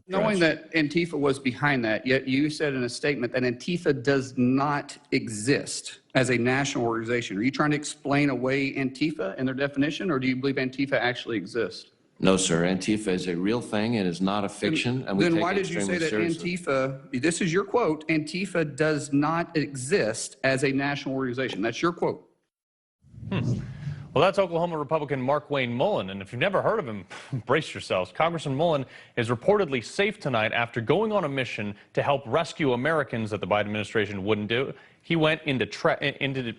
Knowing that Antifa was behind that, yet you said in a statement that Antifa does not exist as a national organization. Are you trying to explain away Antifa and their definition, or do you believe Antifa actually exists? No, sir. Antifa is a real thing. It is not a fiction. Then why did you say that seriously. Antifa, this is your quote, Antifa does not exist as a national organization? That's your quote. Well, that's Oklahoma Republican Markwayne Mullin, and if you've never heard of him, brace yourselves. Congressman Mullin is reportedly safe tonight after going on a mission to help rescue Americans that the Biden administration wouldn't do. He went into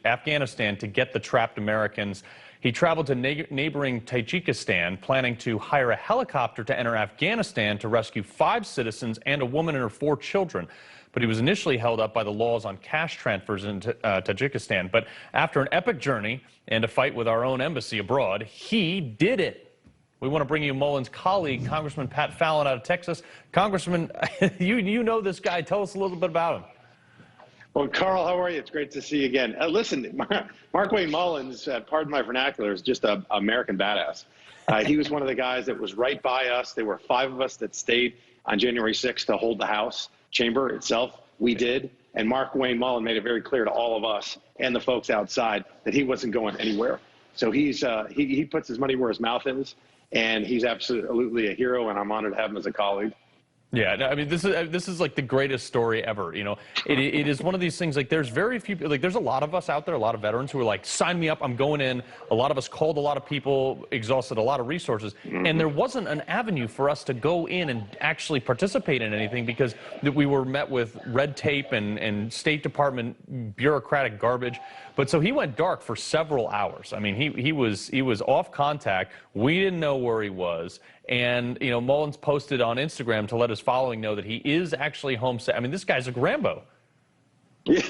Afghanistan to get the trapped Americans. He traveled to neighboring Tajikistan, planning to hire a helicopter to enter Afghanistan to rescue 5 citizens and a woman and her 4 children. But he was initially held up by the laws on cash transfers into Tajikistan. But after an epic journey and a fight with our own embassy abroad, he did it. We want to bring you Mullin's colleague, Congressman Pat Fallon out of Texas. Congressman, you know this guy. Tell us a little bit about him. Well, Carl, how are you? It's great to see you again. Listen, Markwayne Mullins, pardon my vernacular, is just an American badass. He was one of the guys that was right by us. There were 5 of us that stayed on January 6th to hold the House chamber itself. We did. And Markwayne Mullin made it very clear to all of us and the folks outside that he wasn't going anywhere. So he puts his money where his mouth is, and he's absolutely a hero, and I'm honored to have him as a colleague. Yeah, no, I mean, this is like the greatest story ever. You know, it is one of these things. Like, there's very few. Like, there's a lot of us out there, a lot of veterans who are like, sign me up, I'm going in. A lot of us called a lot of people, exhausted a lot of resources, and there wasn't an avenue for us to go in and actually participate in anything because we were met with red tape and State Department bureaucratic garbage. But so he went dark for several hours. I mean, he was off contact. We didn't know where he was. And, you know, Mullins posted on Instagram to let his following know that he is actually homesick. I mean, this guy's a Rambo. Yeah,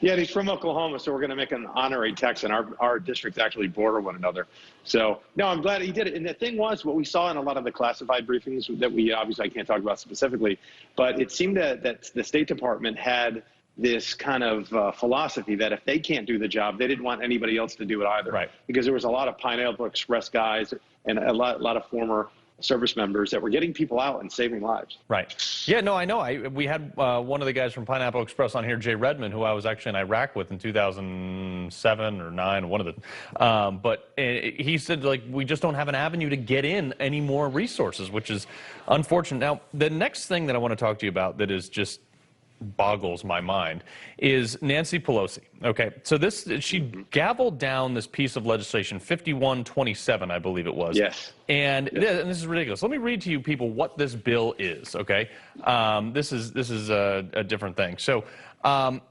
yeah, he's from Oklahoma, so we're going to make an honorary Texan. Our districts actually border one another. So, no, I'm glad he did it. And the thing was, what we saw in a lot of the classified briefings that we obviously I can't talk about specifically, but it seemed that the State Department had this kind of philosophy that if they can't do the job, they didn't want anybody else to do it either. Right. Because there was a lot of Pineapple Express guys and a lot of former service members that were getting people out and saving lives. Right. Yeah, no, I know. We had one of the guys from Pineapple Express on here, Jay Redmond, who I was actually in Iraq with in 2007 or 9, one of the. But he said, like, we just don't have an avenue to get in any more resources, which is unfortunate. Now, the next thing that I want to talk to you about that is just boggles my mind is Nancy Pelosi. Okay, so she gavelled down this piece of legislation, 5127, I believe it was. Yes. And this is ridiculous. Let me read to you people what this bill is. Okay, this is a different thing. So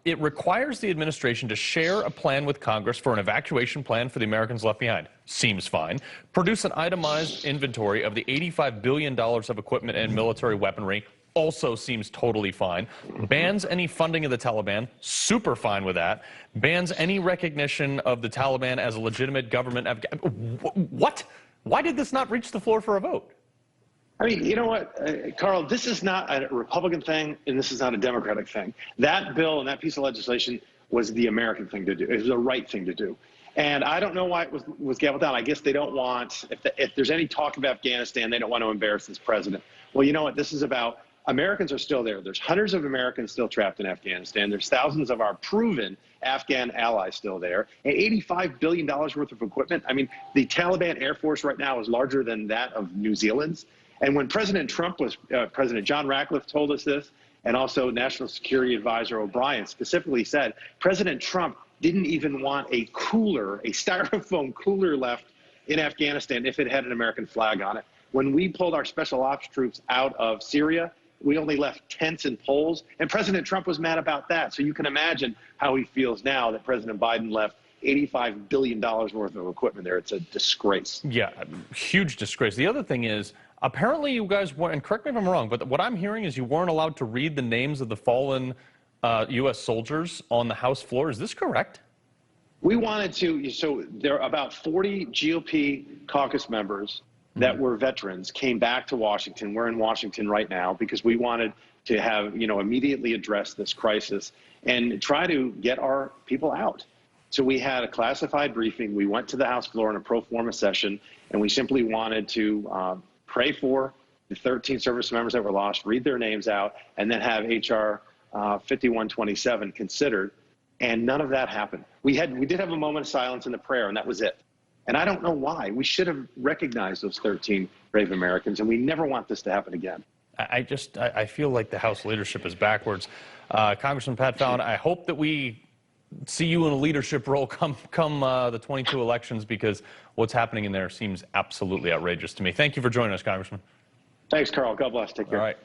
it requires the administration to share a plan with Congress for an evacuation plan for the Americans left behind. Seems fine. Produce an itemized inventory of the $85 billion of equipment and military weaponry. Also seems totally fine. Bans any funding of the Taliban. Super fine with that. Bans any recognition of the Taliban as a legitimate government. What? Why did this not reach the floor for a vote? I mean, you know what, Carl, this is not a Republican thing, and this is not a Democratic thing. That bill and that piece of legislation was the American thing to do. It was the right thing to do. And I don't know why it was gavelled down. I guess they don't want, if there's any talk of Afghanistan, they don't want to embarrass this president. Well, you know what this is about? Americans are still there. There's hundreds of Americans still trapped in Afghanistan. There's thousands of our proven Afghan allies still there. And $85 billion worth of equipment. I mean, the Taliban Air Force right now is larger than that of New Zealand's. And when President Trump was, President John Ratcliffe told us this, and also National Security Advisor O'Brien specifically said, President Trump didn't even want a cooler, a styrofoam cooler left in Afghanistan if it had an American flag on it. When we pulled our special ops troops out of Syria, we only left tents and poles, and President Trump was mad about that. So you can imagine how he feels now that President Biden left $85 billion worth of equipment there. It's a disgrace. Yeah, huge disgrace. The other thing is, apparently you guys weren't, and correct me if I'm wrong, but what I'm hearing is you weren't allowed to read the names of the fallen U.S. soldiers on the House floor. Is this correct? We wanted to, so there are about 40 GOP caucus members that were veterans came back to Washington. We're in Washington right now because we wanted to have, immediately address this crisis and try to get our people out. So we had a classified briefing. We went to the House floor in a pro forma session, and we simply wanted to pray for the 13 service members that were lost, read their names out, and then have H.R. 5127 considered. And none of that happened. We did have a moment of silence in the prayer, and that was it. And I don't know why. We should have recognized those 13 brave Americans, and we never want this to happen again. I feel like the House leadership is backwards. Congressman Pat Fallon, I hope that we see you in a leadership role come the 22 elections, because what's happening in there seems absolutely outrageous to me. Thank you for joining us, Congressman. Thanks, Carl. God bless. Take care. All right.